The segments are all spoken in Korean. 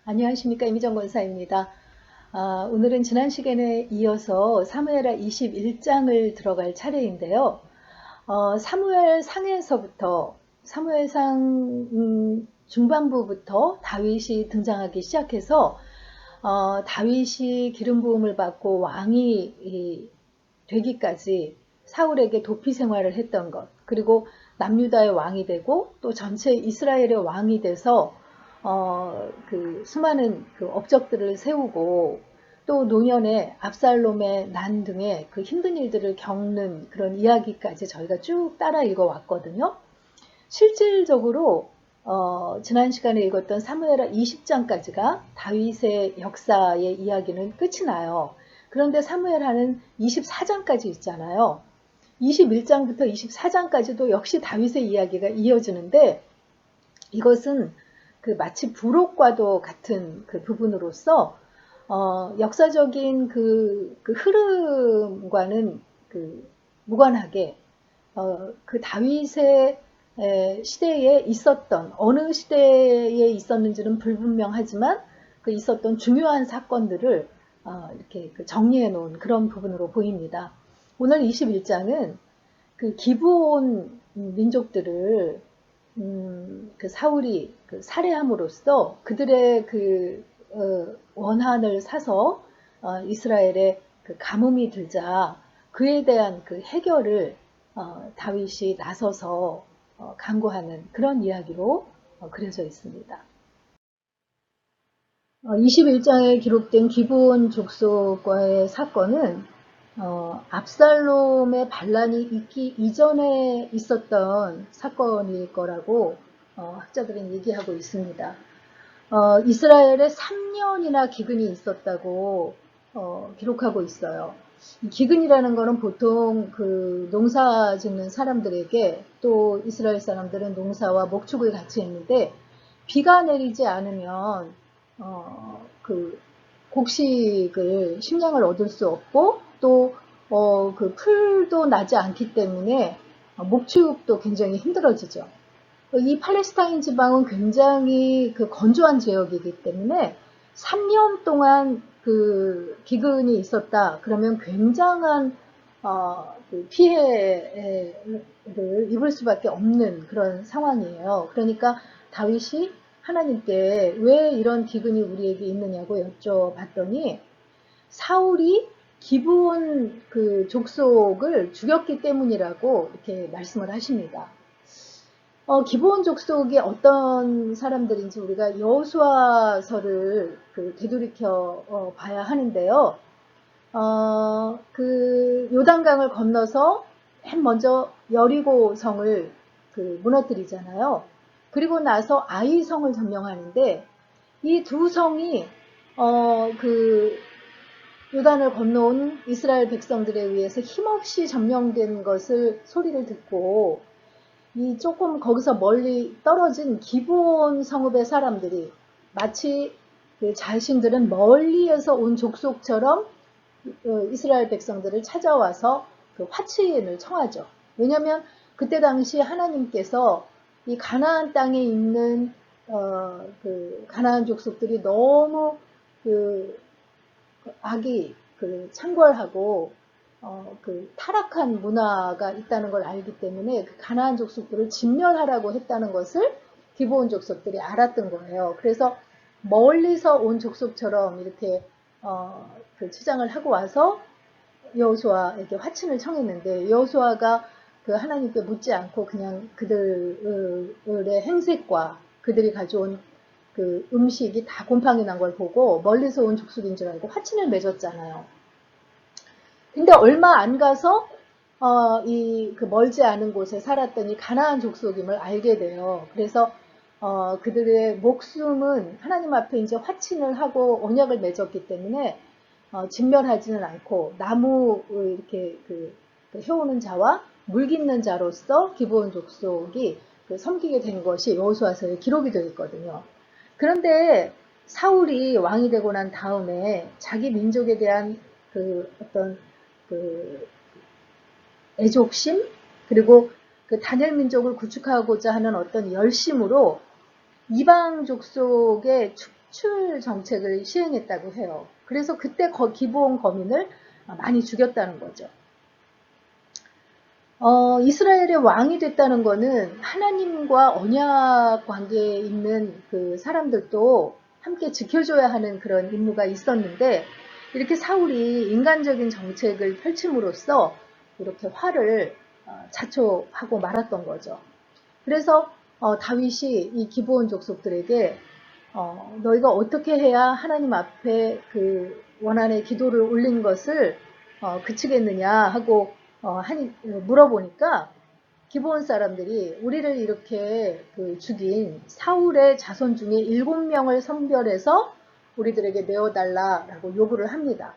안녕하십니까, 이미정 권사입니다. 오늘은 지난 시간에 이어서 사무엘하 21장을 들어갈 차례인데요. 사무엘 상에서부터 사무엘상 중반부부터 다윗이 등장하기 시작해서 다윗이 기름 부음을 받고 왕이 되기까지 사울에게 도피 생활을 했던 것, 그리고 남유다의 왕이 되고 또 전체 이스라엘의 왕이 돼서 그 수많은 그 업적들을 세우고 또 노년에 압살롬의 난 등의 그 힘든 일들을 겪는 그런 이야기까지 저희가 쭉 따라 읽어왔거든요. 실질적으로 지난 시간에 읽었던 사무엘하 20장까지가 다윗의 역사의 이야기는 끝이 나요. 그런데 사무엘하는 24장까지 있잖아요. 21장부터 24장까지도 역시 다윗의 이야기가 이어지는데 이것은 그 마치 부록과도 같은 그 부분으로서 역사적인 그 흐름과는 그 무관하게 그 다윗의 시대에 있었던 어느 시대에 있었는지는 불분명하지만 그 있었던 중요한 사건들을 이렇게 정리해 놓은 그런 부분으로 보입니다. 오늘 21장은 그 기브온 민족들을 그 사울이 그 살해함으로써 그들의 그 원한을 사서 이스라엘에 그 가뭄이 들자 그에 대한 그 해결을 다윗이 나서서 강구하는 그런 이야기로 그려져 있습니다. 21장에 기록된 기브온 족속과의 사건은 압살롬의 반란이 있기 이전에 있었던 사건일 거라고 학자들은 얘기하고 있습니다. 이스라엘에 3년이나 기근이 있었다고 기록하고 있어요. 기근이라는 것은 보통 그 농사 짓는 사람들에게 또 이스라엘 사람들은 농사와 목축을 같이 했는데 비가 내리지 않으면 그 곡식을 식량을 얻을 수 없고 또 그 풀도 나지 않기 때문에 목축도 굉장히 힘들어지죠. 이 팔레스타인 지방은 굉장히 그 건조한 지역이기 때문에 3년 동안 그 기근이 있었다. 그러면 굉장한 그 피해를 입을 수밖에 없는 그런 상황이에요. 그러니까 다윗이 하나님께 왜 이런 기근이 우리에게 있느냐고 여쭤봤더니 사울이 기브온 그 족속을 죽였기 때문이라고 이렇게 말씀을 하십니다. 기브온 족속이 어떤 사람들인지 우리가 여호수아서를 그 되돌이켜 봐야 하는데요. 그 요단강을 건너서 맨 먼저 여리고 성을 그 무너뜨리잖아요. 그리고 나서 아이 성을 점령하는데 이 두 성이 그 요단을 건너온 이스라엘 백성들에 의해서 힘없이 점령된 것을 소리를 듣고 이 조금 거기서 멀리 떨어진 기브온 성읍의 사람들이 마치 그 자신들은 멀리에서 온 족속처럼 이스라엘 백성들을 찾아와서 그 화친을 청하죠. 왜냐하면 그때 당시 하나님께서 이 가나안 땅에 있는 그 가나안 족속들이 너무 그 악이 그 창궐하고 그 타락한 문화가 있다는 걸 알기 때문에 그 가나안 족속들을 진멸하라고 했다는 것을 기브온 족속들이 알았던 거예요. 그래서 멀리서 온 족속처럼 이렇게 그 주장을 하고 와서 여호수아에게 화친을 청했는데 여호수아가 그 하나님께 묻지 않고 그냥 그들의 행색과 그들이 가져온 그 음식이 다 곰팡이 난 걸 보고 멀리서 온 족속인 줄 알고 화친을 맺었잖아요. 근데 얼마 안 가서 이 그 멀지 않은 곳에 살았더니 가나안 족속임을 알게 돼요. 그래서 그들의 목숨은 하나님 앞에 이제 화친을 하고 언약을 맺었기 때문에 진멸하지는 않고 나무 이렇게 그 해오는 자와 물깃는 자로서 기브온 족속이 그 섬기게 된 것이 여호수아서에 기록이 되어 있거든요. 그런데 사울이 왕이 되고 난 다음에 자기 민족에 대한 그 어떤 그 애족심 그리고 그 다니엘 민족을 구축하고자 하는 어떤 열심으로 이방 족속의 추출 정책을 시행했다고 해요. 그래서 그때 기브온 거민을 많이 죽였다는 거죠. 이스라엘의 왕이 됐다는 거는 하나님과 언약 관계에 있는 그 사람들도 함께 지켜줘야 하는 그런 임무가 있었는데, 이렇게 사울이 인간적인 정책을 펼침으로써 이렇게 화를 자초하고 말았던 거죠. 그래서 다윗이 이 기브온 족속들에게 너희가 어떻게 해야 하나님 앞에 그 원한의 기도를 올린 것을 그치겠느냐 하고 물어보니까 기브온 사람들이 우리를 이렇게 그 죽인 사울의 자손 중에 7명을 선별해서 우리들에게 내어달라라고 요구를 합니다.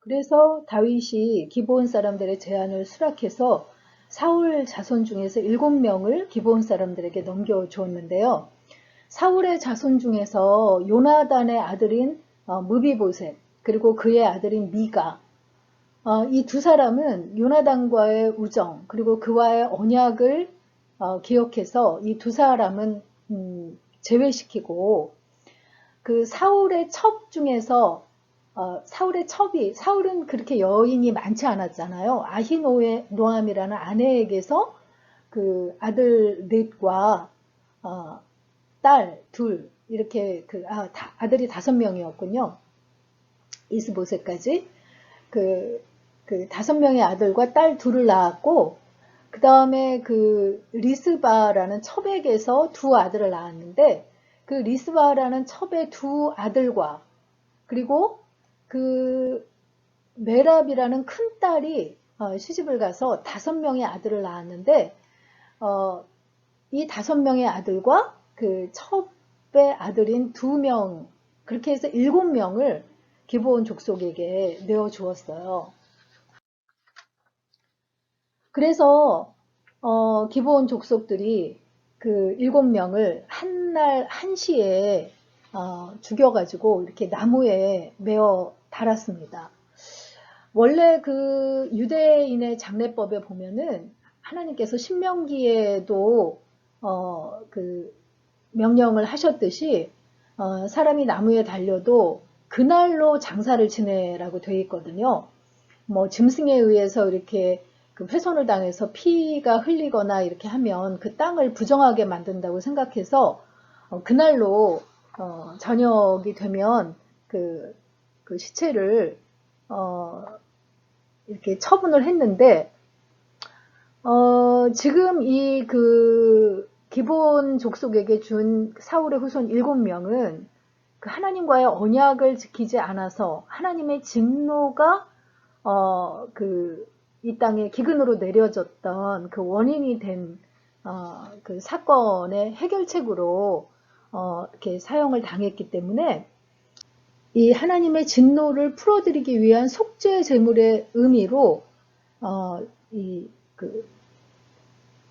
그래서 다윗이 기브온 사람들의 제안을 수락해서 사울 자손 중에서 7명을 기브온 사람들에게 넘겨주었는데요. 사울의 자손 중에서 요나단의 아들인 무비보셋, 그리고 그의 아들인 미가, 이 두 사람은 요나단과의 우정, 그리고 그와의 언약을 기억해서 이 두 사람은 제외시키고, 그 사울의 첩 중에서 사울은 그렇게 여인이 많지 않았잖아요. 아히노암이라는 아내에게서 그 아들 넷과 딸 둘, 이렇게 아들이 5명이었군요. 이스보셋까지 그 5명의 아들과 딸 둘을 낳았고, 그 다음에 그 리스바라는 첩에게서 2 아들을 낳았는데, 그 리스바라는 첩의 2 아들과, 그리고 그 메랍이라는 큰 딸이 시집을 가서 5명의 아들을 낳았는데, 이 5명의 아들과 그 첩의 아들인 2명, 그렇게 해서 7명을 기브온 족속에게 내어 주었어요. 그래서 기브온 족속들이 그 7명을 한날 한시에 죽여가지고 이렇게 나무에 메어 달았습니다. 원래 그 유대인의 장례법에 보면은 하나님께서 신명기에도 그 명령을 하셨듯이 사람이 나무에 달려도 그날로 장사를 지내라고 되어 있거든요. 뭐 짐승에 의해서 이렇게 그 훼손을 당해서 피가 흘리거나 이렇게 하면 그 땅을 부정하게 만든다고 생각해서 그날로 저녁이 되면 그 시체를 이렇게 처분을 했는데, 지금 이 그 기브온 족속에게 준 사울의 후손 7명은 그 하나님과의 언약을 지키지 않아서 하나님의 진노가 이 땅에 기근으로 내려졌던 그 원인이 된 그 사건의 해결책으로 이렇게 사형을 당했기 때문에, 이 하나님의 진노를 풀어드리기 위한 속죄 제물의 의미로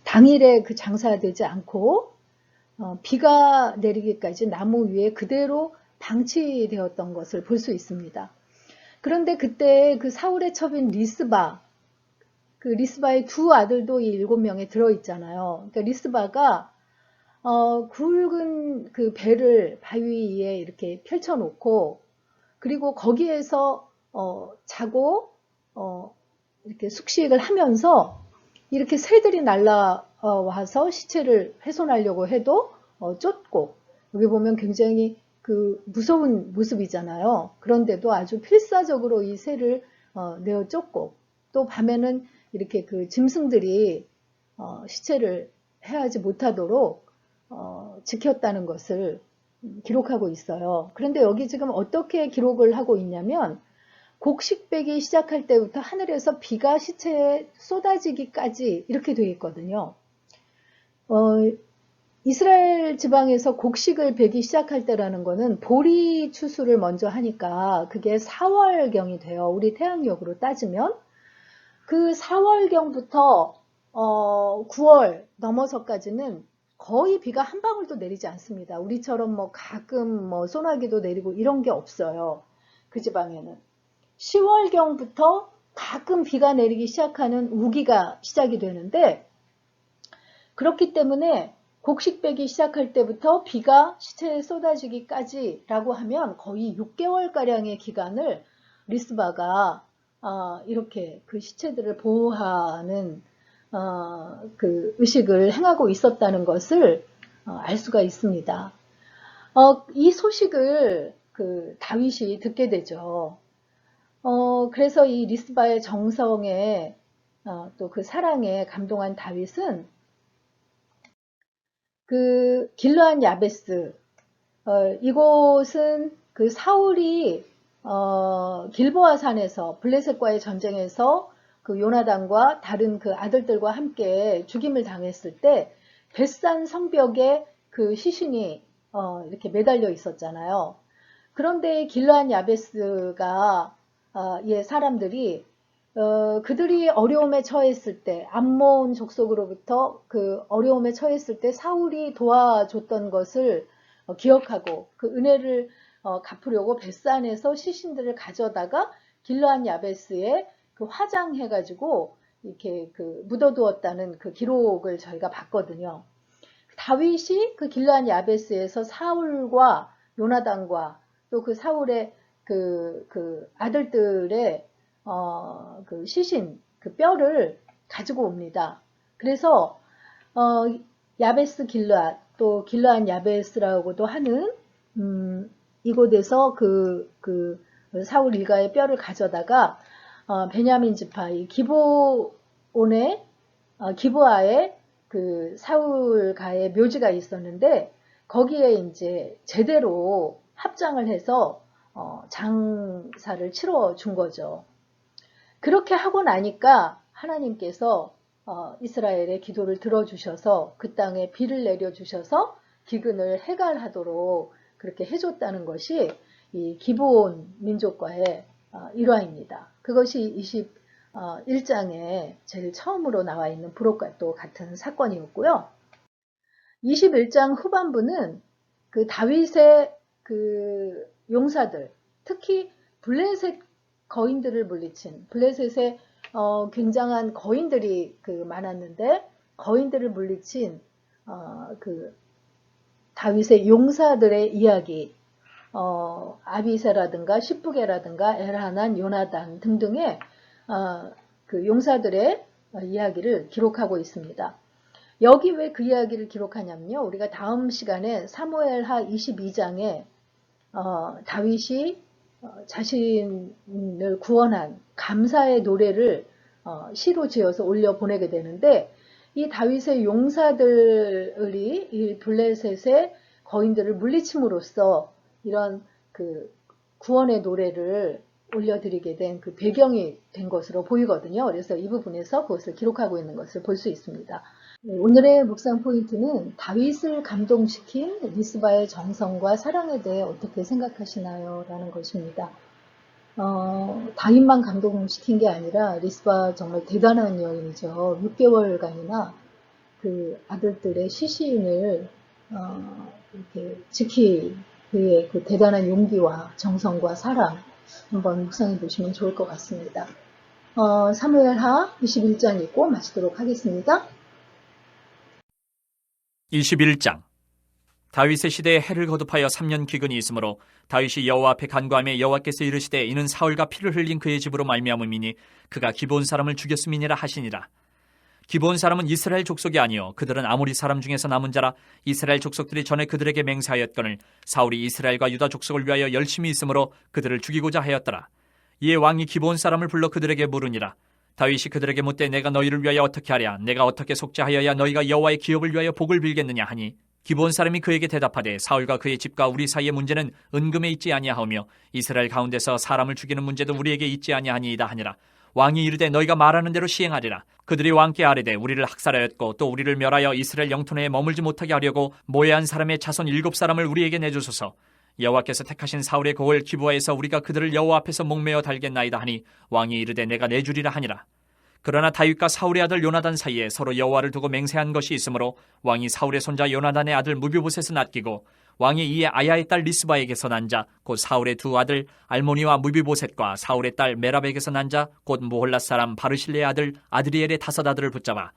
당일에 그 장사되지 않고 비가 내리기까지 나무 위에 그대로 방치되었던 것을 볼 수 있습니다. 그런데 그때 그 사울의 첩인 리스바의 2 아들도 이 7명에 들어있잖아요. 그러니까 리스바가 굵은 그 배를 바위 위에 이렇게 펼쳐놓고, 그리고 거기에서 자고 이렇게 숙식을 하면서 이렇게 새들이 날라와서 시체를 훼손하려고 해도 쫓고, 여기 보면 굉장히 그 무서운 모습이잖아요. 그런데도 아주 필사적으로 이 새를 내어 쫓고, 또 밤에는 이렇게 그 짐승들이 시체를 해하지 못하도록 지켰다는 것을 기록하고 있어요. 그런데 여기 지금 어떻게 기록을 하고 있냐면, 곡식배기 시작할 때부터 하늘에서 비가 시체에 쏟아지기까지 이렇게 되어 있거든요. 이스라엘 지방에서 곡식을 베기 시작할 때라는 거는 보리 추수를 먼저 하니까 그게 4월경이 돼요. 우리 태양력으로 따지면. 그 4월경부터 9월 넘어서까지는 거의 비가 한 방울도 내리지 않습니다. 우리처럼 뭐 가끔 뭐 소나기도 내리고 이런 게 없어요. 그 지방에는. 10월경부터 가끔 비가 내리기 시작하는 우기가 시작이 되는데, 그렇기 때문에 곡식 빼기 시작할 때부터 비가 시체에 쏟아지기까지라고 하면 거의 6개월가량의 기간을 리스바가 이렇게 그 시체들을 보호하는 그 의식을 행하고 있었다는 것을 알 수가 있습니다. 이 소식을 그 다윗이 듣게 되죠. 그래서 이 리스바의 정성에 또 그 사랑에 감동한 다윗은 그 길르앗 야베스, 이곳은 그 사울이 길보아 산에서 블레셋과의 전쟁에서 그 요나단과 다른 그 아들들과 함께 죽임을 당했을 때 벳산 성벽에 그 시신이 이렇게 매달려 있었잖아요. 그런데 길르앗 야베스가 사람들이 그들이 어려움에 처했을 때, 암몬 족속으로부터 그 어려움에 처했을 때 사울이 도와줬던 것을 기억하고 그 은혜를 갚으려고 벳산에서 시신들을 가져다가 길르앗 야베스에 그 화장해가지고 이렇게 그 묻어두었다는 그 기록을 저희가 봤거든요. 다윗이 그 길르앗 야베스에서 사울과 요나단과 또 그 사울의 그 아들들의 그 시신, 그 뼈를 가지고 옵니다. 그래서 야베스 길르앗, 또 길르앗 야베스라고도 하는 이곳에서 그 사울 일가의 뼈를 가져다가 베냐민 지파 이 기브아에 그 사울가의 묘지가 있었는데 거기에 이제 제대로 합장을 해서 장사를 치러 준 거죠. 그렇게 하고 나니까 하나님께서 이스라엘의 기도를 들어주셔서 그 땅에 비를 내려주셔서 기근을 해갈하도록 그렇게 해줬다는 것이 이 기브온 민족과의 일화입니다. 그것이 21장에 제일 처음으로 나와 있는 부록과 또 같은 사건이었고요. 21장 후반부는 그 다윗의 그 용사들, 특히 블레셋 거인들을 물리친, 블레셋에 굉장한 거인들이 그 많았는데 거인들을 물리친 그 다윗의 용사들의 이야기, 아비새라든가 시프게라든가 엘하난, 요나단 등등의 그 용사들의 이야기를 기록하고 있습니다. 여기 왜 그 이야기를 기록하냐면요. 우리가 다음 시간에 사무엘하 22장에 다윗이 자신을 구원한 감사의 노래를 시로 지어서 올려 보내게 되는데 이 다윗의 용사들이 이 블레셋의 거인들을 물리침으로써 이런 그 구원의 노래를 올려드리게 된 그 배경이 된 것으로 보이거든요. 그래서 이 부분에서 그것을 기록하고 있는 것을 볼 수 있습니다. 오늘의 묵상 포인트는 다윗을 감동시킨 리스바의 정성과 사랑에 대해 어떻게 생각하시나요? 라는 것입니다. 다윗만 감동시킨 게 아니라 리스바 정말 대단한 여인이죠. 6개월간이나 그 아들들의 시신을 이렇게 지킬 그의 그 대단한 용기와 정성과 사랑 한번 묵상해 보시면 좋을 것 같습니다. 사무엘하 21장 읽고 마치도록 하겠습니다. 21장. 다윗의 시대에 해를 거듭하여 3년 기근이 있으므로 다윗이 여호와 앞에 간구하며 여호와께서 이르시되 이는 사울과 피를 흘린 그의 집으로 말미암음이니 그가 기브온 사람을 죽였음이니라 하시니라. 기브온 사람은 이스라엘 족속이 아니요 그들은 아모리 사람 중에서 남은 자라. 이스라엘 족속들이 전에 그들에게 맹세하였거늘 사울이 이스라엘과 유다 족속을 위하여 열심히 있으므로 그들을 죽이고자 하였더라. 이에 왕이 기브온 사람을 불러 그들에게 물으니라. 다윗이 그들에게 묻되 내가 너희를 위하여 어떻게 하랴? 내가 어떻게 속죄하여야 너희가 여호와의 기업을 위하여 복을 빌겠느냐 하니 기브온 사람이 그에게 대답하되 사울과 그의 집과 우리 사이의 문제는 은금에 있지 아니하오며 이스라엘 가운데서 사람을 죽이는 문제도 우리에게 있지 아니하니이다 하니라. 왕이 이르되 너희가 말하는 대로 시행하리라. 그들이 왕께 아뢰되 우리를 학살하였고 또 우리를 멸하여 이스라엘 영토 내에 머물지 못하게 하려고 모해한 사람의 자손 7사람을 우리에게 내주소서. 여호와께서 택하신 사울의 고을 기브아에서 우리가 그들을 여호와 앞에서 목매어 달겠나이다 하니 왕이 이르되 내가 내주리라 하니라. 그러나 다윗과 사울의 아들 요나단 사이에 서로 여호와를 두고 맹세한 것이 있으므로 왕이 사울의 손자 요나단의 아들 무비보셋을 낫기고 왕이 이에 아야의 딸 리스바에게서 난 자 곧 사울의 두 아들 알모니와 무비보셋과 사울의 딸 메랍에게서 난 자 곧 모홀랏 사람 바르실레의 아들 아드리엘의 5 아들을 붙잡아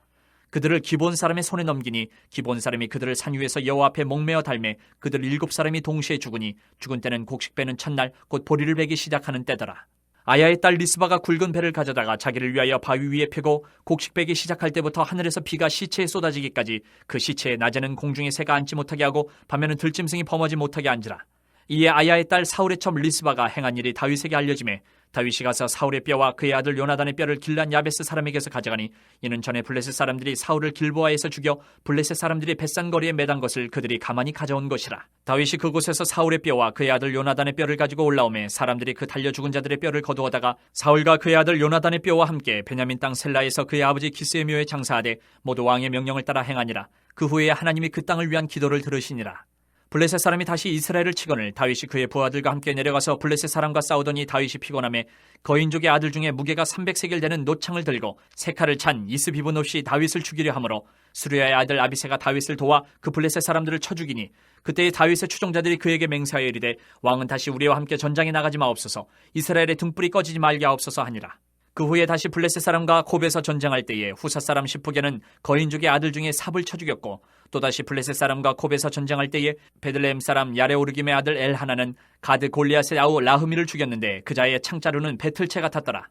그들을 기본 사람의 손에 넘기니 기본 사람이 그들을 산 위에서 여호와 앞에 목매어 달매 그들 7사람이 동시에 죽으니 죽은 때는 곡식 베는 첫날 곧 보리를 베기 시작하는 때더라. 아야의 딸 리스바가 굵은 배를 가져다가 자기를 위하여 바위 위에 펴고 곡식 베기 시작할 때부터 하늘에서 비가 시체에 쏟아지기까지 그 시체에 낮에는 공중에 새가 앉지 못하게 하고 밤에는 들짐승이 범하지 못하게 앉으라. 이에 아야의 딸 사울의 첩 리스바가 행한 일이 다윗에게 알려지매 다윗이 가서 사울의 뼈와 그의 아들 요나단의 뼈를 길란 야베스 사람에게서 가져가니 이는 전에 블레셋 사람들이 사울을 길보아에서 죽여 블레셋 사람들이 벳산거리에 매단 것을 그들이 가만히 가져온 것이라. 다윗이 그곳에서 사울의 뼈와 그의 아들 요나단의 뼈를 가지고 올라오매 사람들이 그 달려 죽은 자들의 뼈를 거두어다가 사울과 그의 아들 요나단의 뼈와 함께 베냐민 땅 셀라에서 그의 아버지 기스의 묘에 장사하되 모두 왕의 명령을 따라 행하니라. 그 후에 하나님이 그 땅을 위한 기도를 들으시니라. 블레셋 사람이 다시 이스라엘을 치거늘 다윗이 그의 부하들과 함께 내려가서 블레셋 사람과 싸우더니 다윗이 피곤하매 거인족의 아들 중에 무게가 300세겔 되는 노창을 들고 세 칼을 찬 이스비브노시 다윗을 죽이려 하므로 수르야의 아들 아비새가 다윗을 도와 그 블레셋 사람들을 쳐 죽이니 그때의 다윗의 추종자들이 그에게 맹세하여 이르되 왕은 다시 우리와 함께 전장에 나가지 마옵소서 이스라엘의 등불이 꺼지지 말게 하옵소서 하니라. 그 후에 다시 블레셋 사람과 곱에서 전쟁할 때에 후사 사람 시프게는 거인족의 아들 중에 삽을 쳐 죽였고 또다시 블레셋 사람과 곱에서 전쟁할 때에 베들레헴 사람 야레오르김의 아들 엘하나는 가드 골리앗의 아우 라흐미를 죽였는데 그 자의 창자루는 배틀채 같았더라.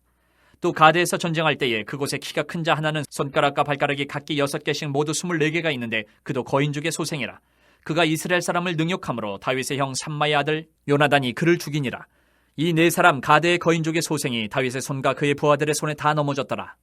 또 가드에서 전쟁할 때에 그곳에 키가 큰 자 하나는 손가락과 발가락이 각기 6개씩 모두 24개가 있는데 그도 거인족의 소생이라. 그가 이스라엘 사람을 능욕함으로 다윗의 형 샴마의 아들 요나단이 그를 죽이니라. 이 4사람 가드의 거인족의 소생이 다윗의 손과 그의 부하들의 손에 다 넘어졌더라.